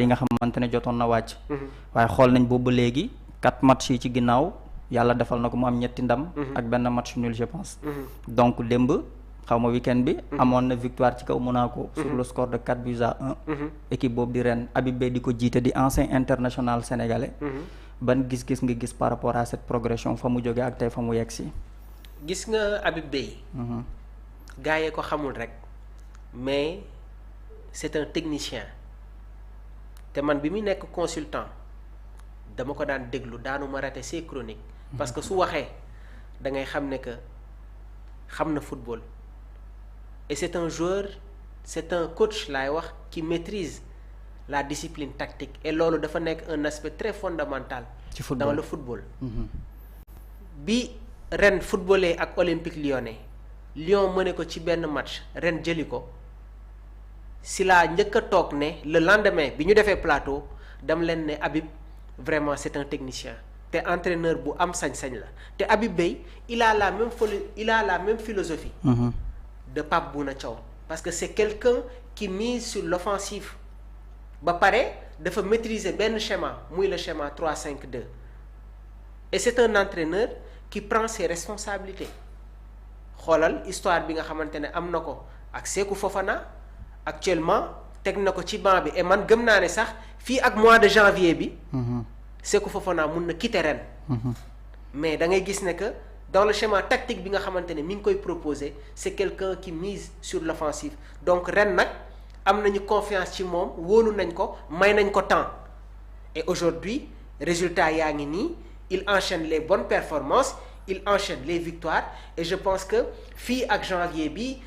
yi nga xamante ne jotoon na wàcc. waaye xool nañ boobu ba léegi 4 matchs yi ci ginnaaw yàlla defal na ko mu am ñetti ndam. ak benn match nul je pense. donc démb xaw ma week-end bi. amoon na victoire ci kaw Monaco. sur le score de 4-1. équipe boobu di ren Habib Beye di ko jiite di ancien international sénégalais. ban gis-gis nga gis par rapport à cette progression fa mu jóge ak tey fa mu yegg si. gis nga Habib Beye. gaa yee ko xamul rek mais c'est un technicien te man bi muy nekk consultant dama ko daan déglu daanuma rater ses chroniques. parce que su waxee da ngay xam ne que xam na football et c'est un joueur c'est un coach laay wax qui maîtrise la discipline tactique et loolu dafa nekk un aspect très fondamental ci football dans le football. bi ren footballé ak Olympique Lyonnais Lyon mëne ko ci benn match ren jëli ko si laa njëkk a toog ne le lendemain bi ñu defee plateau dam leen ne Habib vraiment c'est un technicien te entraîneur bu am sañ-sañ la te Habib Beye il a la même philosophie de Pape Bouna Thiaw parce que c'est quelqu'un qui mise sur l'offensive ba pare dafa maîtriser benn schéma muy le schéma 3-5-2 et c'est un entraîneur qui prend ses responsabilités xoolal histoire bi nga xamante ne am na ko ak Sékou Fofana actuellement teg na ko ci banc bi et man gëm naa ne sax fii ak mois de janvier bi Sékou Fofana mun na quitter ren mais da ngay gis ne que dans le schéma tactique bi nga xamante ne mi ngi koy proposer c'est quelqu'un qui mise sur l'offensive donc ren nag am nañu confiance ci moom wóolu nañ ko may nañ ko temps et aujourd'hui résultat yaa ngi nii il enchaîne les bonnes performances il enchaîne les victoires et je pense que fii ak janvier bi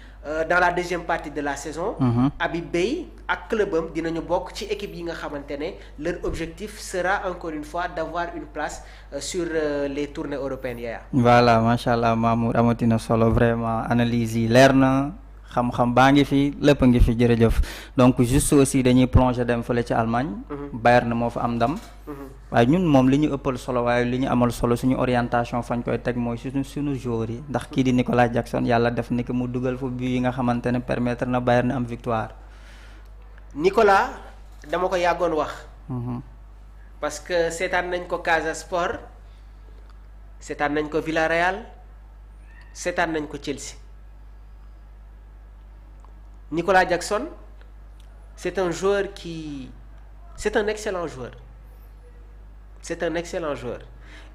dans la deuxième partie de la saison Habib Beye ak clubam dinañu bokk ci équipe yi nga xamante ne leur objectif sera encore une fois d'avoir une place sur les tournées européennes yaya voilà macha allah Mamour amatina solo vraiment analyse yi leer na xam-xam baa ngi fi lépp ngi fi jërëjëf donc juste aussi dañuy plonger dem fële ci Allemagne. Bayern moo fa am ndam. waaye ñun moom li ñu ëppal solo waaye li ñu amal solo suñu orientation fañ koy teg mooy suñu joueurs yi ndax kii di Nicolas Jackson yàlla def ni que mu dugal fa but yi nga xamante ne permettre na Bayern am victoire. Nicolas dama ko yàggoon wax. parce que seetaan nañ ko Casa Sport seetaan nañ ko Villarreal seetaan nañ ko Chelsea. Nicolas Jackson c'est un joueur c'est un excellent joueur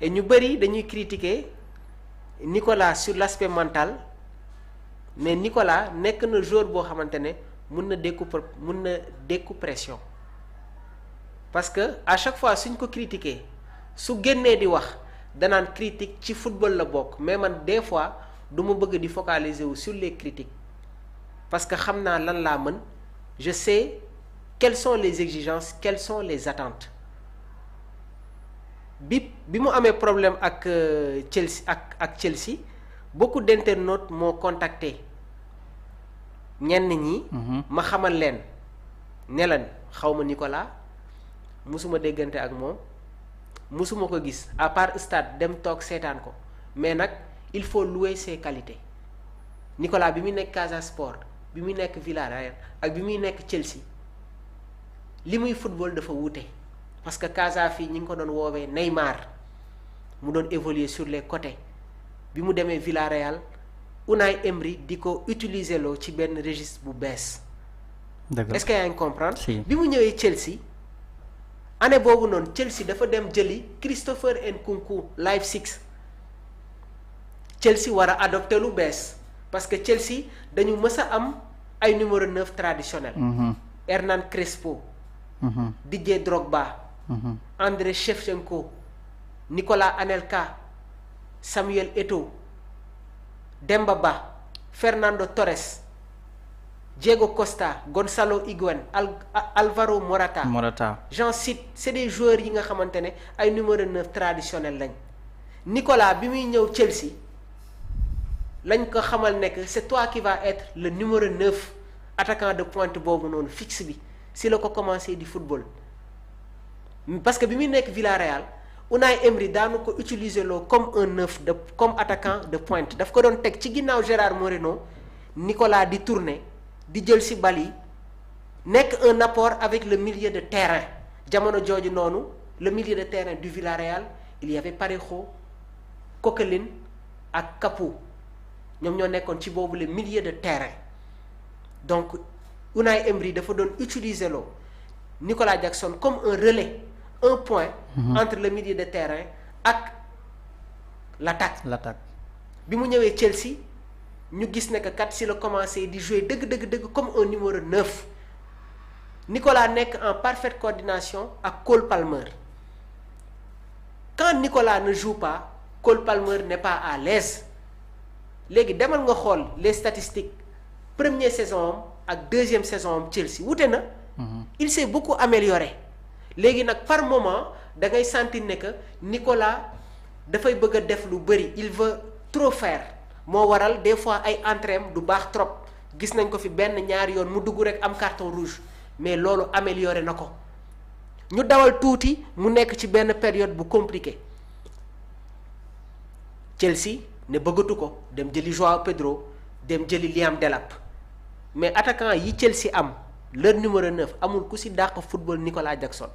et ñu bëri dañuy critiquer Nicolas sur l'aspect mental mais Nicolas nekk na joueur boo xamante ne mun na dékku pression parce que à chaque fois suñ ko critiquer su génnee di wax danaan critique ci football la bokk mais man des fois du ma bëgg di focaliser wu sur les critiques parce que xam naa lan laa mën je sais quelles sont les exigences quelles sont les attentes bi mu amee problème ak Chelsea ak Chelsea beaucoup d'internautes m'ont contacté ñenn ñi. ma xamal leen ne leen xaw ma Nicolas musuma déggante ak moom musuma ko gis à part stade dem toog seetaan ko mais nag il faut louer ses qualités Nicolas bi muy nekk Casa Sport. bi muy nekk Villarreal ak bi muy nekk Chelsea li muy football dafa wuute parce que Casa fii ñi ngi ko doon woowee Neymar mu doon évoluer sur les côtés bi mu demee Villarreal Unai Emery di ko utiliser loo ci benn registre bu bees. est-ce que yaa ngi comprendre. bi mu ñëwee Chelsea année boobu noonu Chelsea dafa dem jëli Christopher Nkunku Leipzig Chelsea war a adopter lu bees. parce que Chelsea dañu mës a am ay numéro 9 traditionnel. Hernan Crespo. Didier Drogba. Andrei Shevchenko. Nicolas Anelka. Samuel Eto'o. Demba Ba. Fernando Torres. Diego Costa. Gonzalo Higuaín. Alvaro Morata. j'en cite c'est des joueurs yi nga xamante ne ay numéro 9 traditionnel lañ. Nicolas bi muy ñëw Chelsea. lañ ko xamal ne que c'est toi qui va être le numéro 9 attaquant de pointe boobu noonu fixe bi si la ko commencé di football parce que bi muy nekk Villarreal Unai Emery daanu ko utiliser loo comme un 9 comme attaquant de pointe daf ko doon teg ci ginnaaw Gérard Moreno Nicolas di tourner di jël si bal yi nekk un apport avec le milieu de terrain jamono jooju noonu le milieu de terrain du Villarreal il y avait Parejo Coquelin ak Capoue ñoom ñoo nekkoon ci boobu le milieu de terrain donc Unai Emery dafa doon utiliser loo Nicolas Jackson comme un relais un point entre le milieu de terrain ak l'attaque bi mu ñëwee Chelsea ñu gis ne que kat si la commencé di jouer dëgg comme un numéro 9 Nicolas nekk en parfaite coordination ak Cole Palmer quand Nicolas ne joue pas Cole Palmer n'est pas à l'aise léegi demal nga xool les statistiques première saison am ak deuxième saison am Chelsea wute na il s'est beaucoup amélioré léegi nag par moment da ngay sentir ne que Nicolas dafay bëgg a def lu bëri il veut trop faire moo waral des fois ay entraînement du baax trop gis nañ ko fi benn ñaari yoon mu dugg rek am carton rouge mais loolu amélioré na ko ñu dawal tuuti mu nekk ci benn période bu compliqué Chelsea ne bëggatu ko dem jëli Joao Pedro dem jëli Liam Delap mais attaquant yi Chelsea am leur numéro 9 amul ku si dàq football Nicolas Jackson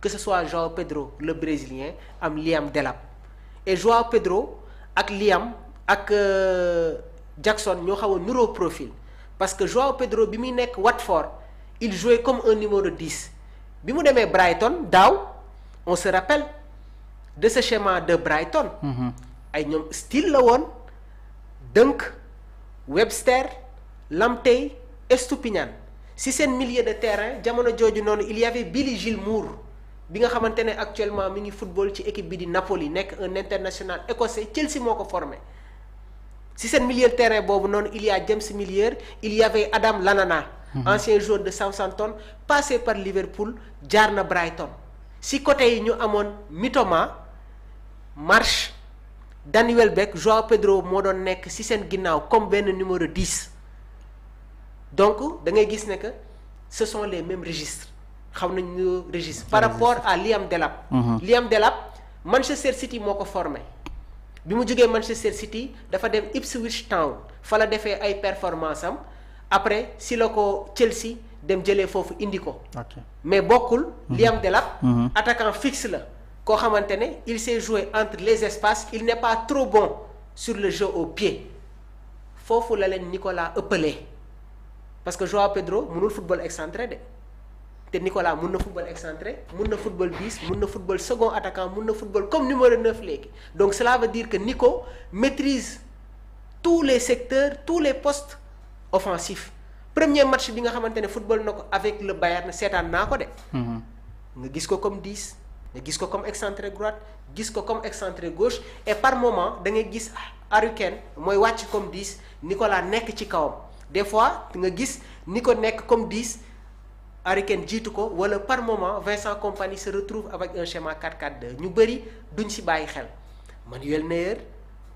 que ce soit Joao Pedro le brésilien am Liam Delap et Joao Pedro ak Liam ak Jackson ñoo xaw a nuroo profil parce que Joao Pedro bi muy nekk Watford il jouait comme un numéro 10 bi mu demee Brighton daaw on se rappelle de ce schéma de Brighton ay ñoom style la woon Dunk Webster Lamptey Estupiñán si seen milieu de terrain jamono jooju noonu il y avait Billy Gilmour bi nga xamante ne actuellement mi ngi football ci équipe bi di Napoli nekk un international écossais Chelsea moo ko formé si seen milieu de terrain boobu noonu il y a James Milner il y avait Adam Lallana ancien joueur de Southampton passé par Liverpool jaar na Brighton si côté yi ñu amoon Mitoma Marsh Danny Welbeck Joao Pedro moo doon nekk si seen ginnaaw comme benn numéro 10 donc da ngay gis ne que ce sont les mêmes registres xam nañu registre par rapport à Liam Delap Liam Delap Manchester City moo ko formé bi mu jógee Manchester City dafa dem Ipswich Town fa la defee ay performance am après si la ko Chelsea dem jëlee foofu indi ko mais bokkul Liam Delap attaquant fixe la koo xamante ne il s'est joué entre les espaces il n'est pas trop bon sur le jeu au pied foofu la leen Nicolas ëppalee parce que Joao Pedro mënul football excentré de te Nicolas mun na football excentré mun na football bis mun na football second attaquant mun na football comme numéro 9 léegi donc cela veut dire que Nico maîtrise tous les secteurs tous les postes offensifs premier match bi nga xamante ne football na ko avec le Bayern seetaan naa ko de nga gis ko comme 10 nga gis ko comme excentré droite gis ko comme excentré gauche et par moment da ngay gis Harry Kane mooy wàcc comme 10 Nicolas nekk ci kawam des fois nga gis Nico nekk comme 10 Harry Kane jiitu ko wala par moment Vincent Kompany se retrouve avec un schéma 4-4-2 ñu bëri duñ si bàyyi xel Manuel Neuer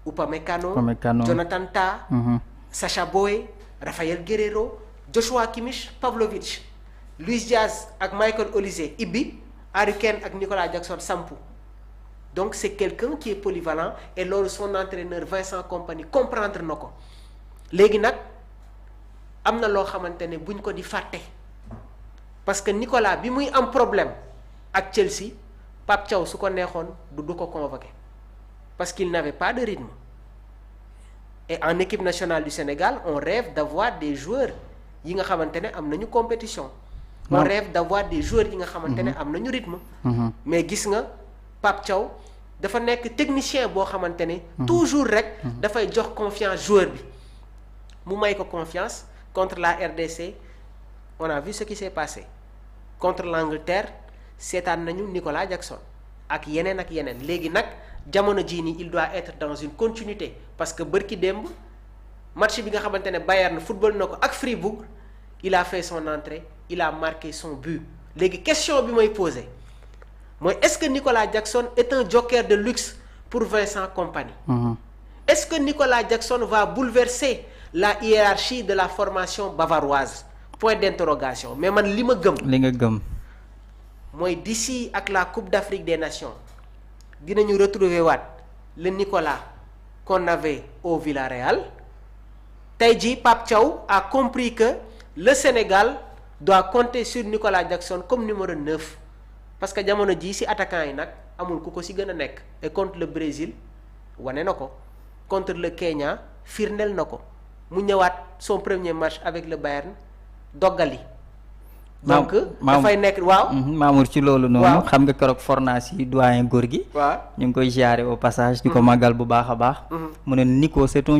Upamecano Jonathan Tah Sacha Boey Rafael Guerreiro Joshua Kimmich Pavlovic Luis Diaz ak Michael Olise ibbi Harry Kane ak Nicolas Jackson sampu donc c'est quelqu'un qui est polyvalent et loolu son entraîneur Vincent Kompany comprendre na ko léegi nag am na loo xamante ne buñ ko di fàtte parce que Nicolas bi muy am problème ak Chelsea Pape Thiaw su ko neexoon du ko convoqué parce qu'il n'avait pas de rythme et en équipe nationale du Sénégal on rêve d'avoir des joueurs yi nga xamante ne am nañu compétition on rêve d'avoir des joueurs yi nga xamante ne am nañu rythme mais gis nga Pape Thiaw dafa nekk technicien boo xamante ne toujours rek dafay jox confiance joueur bi mu may ko confiance contre la RDC on a vu ce qui s'est passé contre l'Angleterre seetaan nañu Nicolas Jackson ak yeneen léegi nag jamono jii nii il doit être dans une continuité parce que bërki démb match bi nga xamante ne Bayern football na ko ak Fribourg il a fait son entrée il a marqué son but léegi question bi may poser mooy est-ce que Nicolas Jackson est un joker de luxe pour Vincent Kompany est-ce que Nicolas Jackson va bouleverser la hiérarchie de la formation bavaroise point d'interrogation mais man li ma gëm li nga gëm mooy d'ici ak la Coupe d'Afrique des Nations dinañu retrouver waat le Nicolas qu'on avait au Villarreal tey jii Pape Thiaw a compris que le Sénégal doit compter sur Nicolas Jackson comme numéro 9 parce que jamono jii ci attaquant yi nag amul ku ko ci gën a nekk et contre le Brésil wane na ko contre le Kenya firndeel na ko mu ñëwaat son premier match avec le Bayern doggali. donc dafay nekk waaw. Mamour ci loolu noonu. xam nga keroog fornaas yi doyen góor gi. waaw ñu ngi koy ziare au passage. di ko màggal bu baax a baax. mu ne Nico c'est un